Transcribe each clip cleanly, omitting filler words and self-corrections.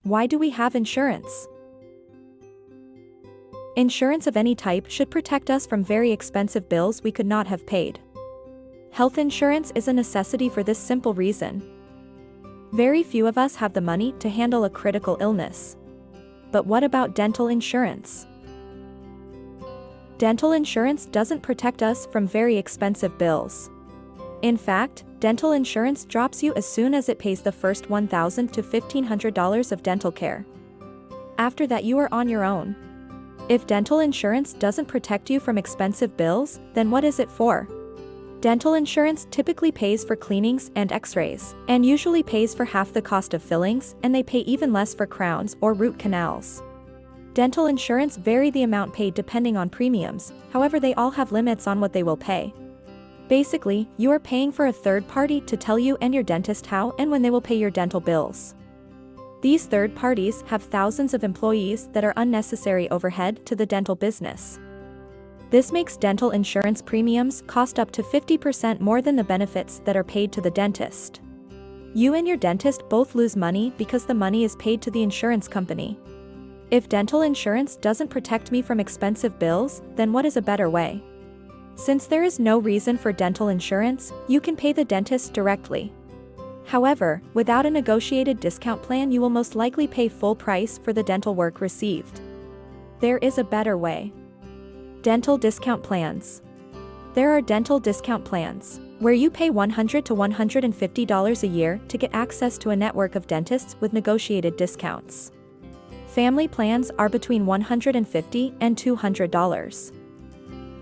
Why do we have insurance? Insurance of any type should protect us from very expensive bills we could not have paid. Health insurance is a necessity for this simple reason. Very few of us have the money to handle a critical illness. But what about dental insurance? Dental insurance doesn't protect us from very expensive bills. In fact, dental insurance drops you as soon as it pays the first $1,000 to $1,500 of dental care. After that, you are on your own. If dental insurance doesn't protect you from expensive bills, then what is it for? Dental insurance typically pays for cleanings and x-rays, and usually pays for half the cost of fillings, and they pay even less for crowns or root canals. Dental insurance vary the amount paid depending on premiums, however they all have limits on what they will pay. Basically, you are paying for a third party to tell you and your dentist how and when they will pay your dental bills. These third parties have thousands of employees that are unnecessary overhead to the dental business. This makes dental insurance premiums cost up to 50% more than the benefits that are paid to the dentist. You and your dentist both lose money because the money is paid to the insurance company. If dental insurance doesn't protect me from expensive bills, then what is a better way? Since there is no reason for dental insurance, you can pay the dentist directly. However, without a negotiated discount plan, you will most likely pay full price for the dental work received. There is a better way. Dental discount plans. There are dental discount plans, where you pay $100 to $150 a year to get access to a network of dentists with negotiated discounts. Family plans are between $150 and $200.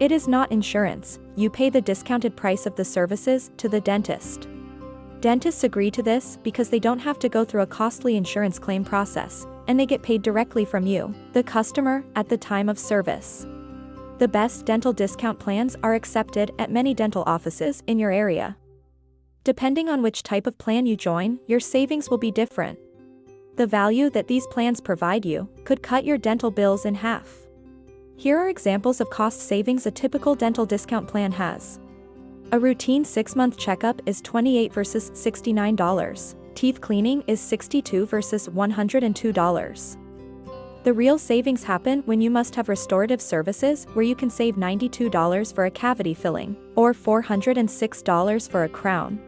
It is not insurance, you pay the discounted price of the services to the dentist. Dentists agree to this because they don't have to go through a costly insurance claim process, and they get paid directly from you, the customer, at the time of service. The best dental discount plans are accepted at many dental offices in your area. Depending on which type of plan you join, your savings will be different. The value that these plans provide you could cut your dental bills in half. Here are examples of cost savings a typical dental discount plan has. A routine 6-month checkup is $28 versus $69. Teeth cleaning is $62 versus $102. The real savings happen when you must have restorative services, where you can save $92 for a cavity filling, or $406 for a crown.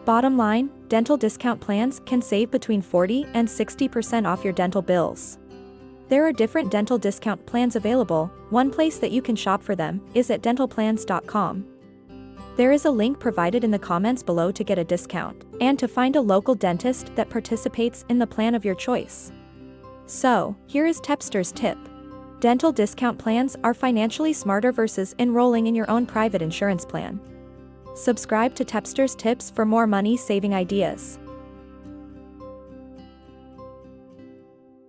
Bottom line, dental discount plans can save between 40% and 60% off your dental bills. There are different dental discount plans available. One place that you can shop for them is at dentalplans.com. There is a link provided in the comments below to get a discount, and to find a local dentist that participates in the plan of your choice. So, here is Tepster's tip. Dental discount plans are financially smarter versus enrolling in your own private insurance plan. Subscribe to Tepster's tips for more money-saving ideas.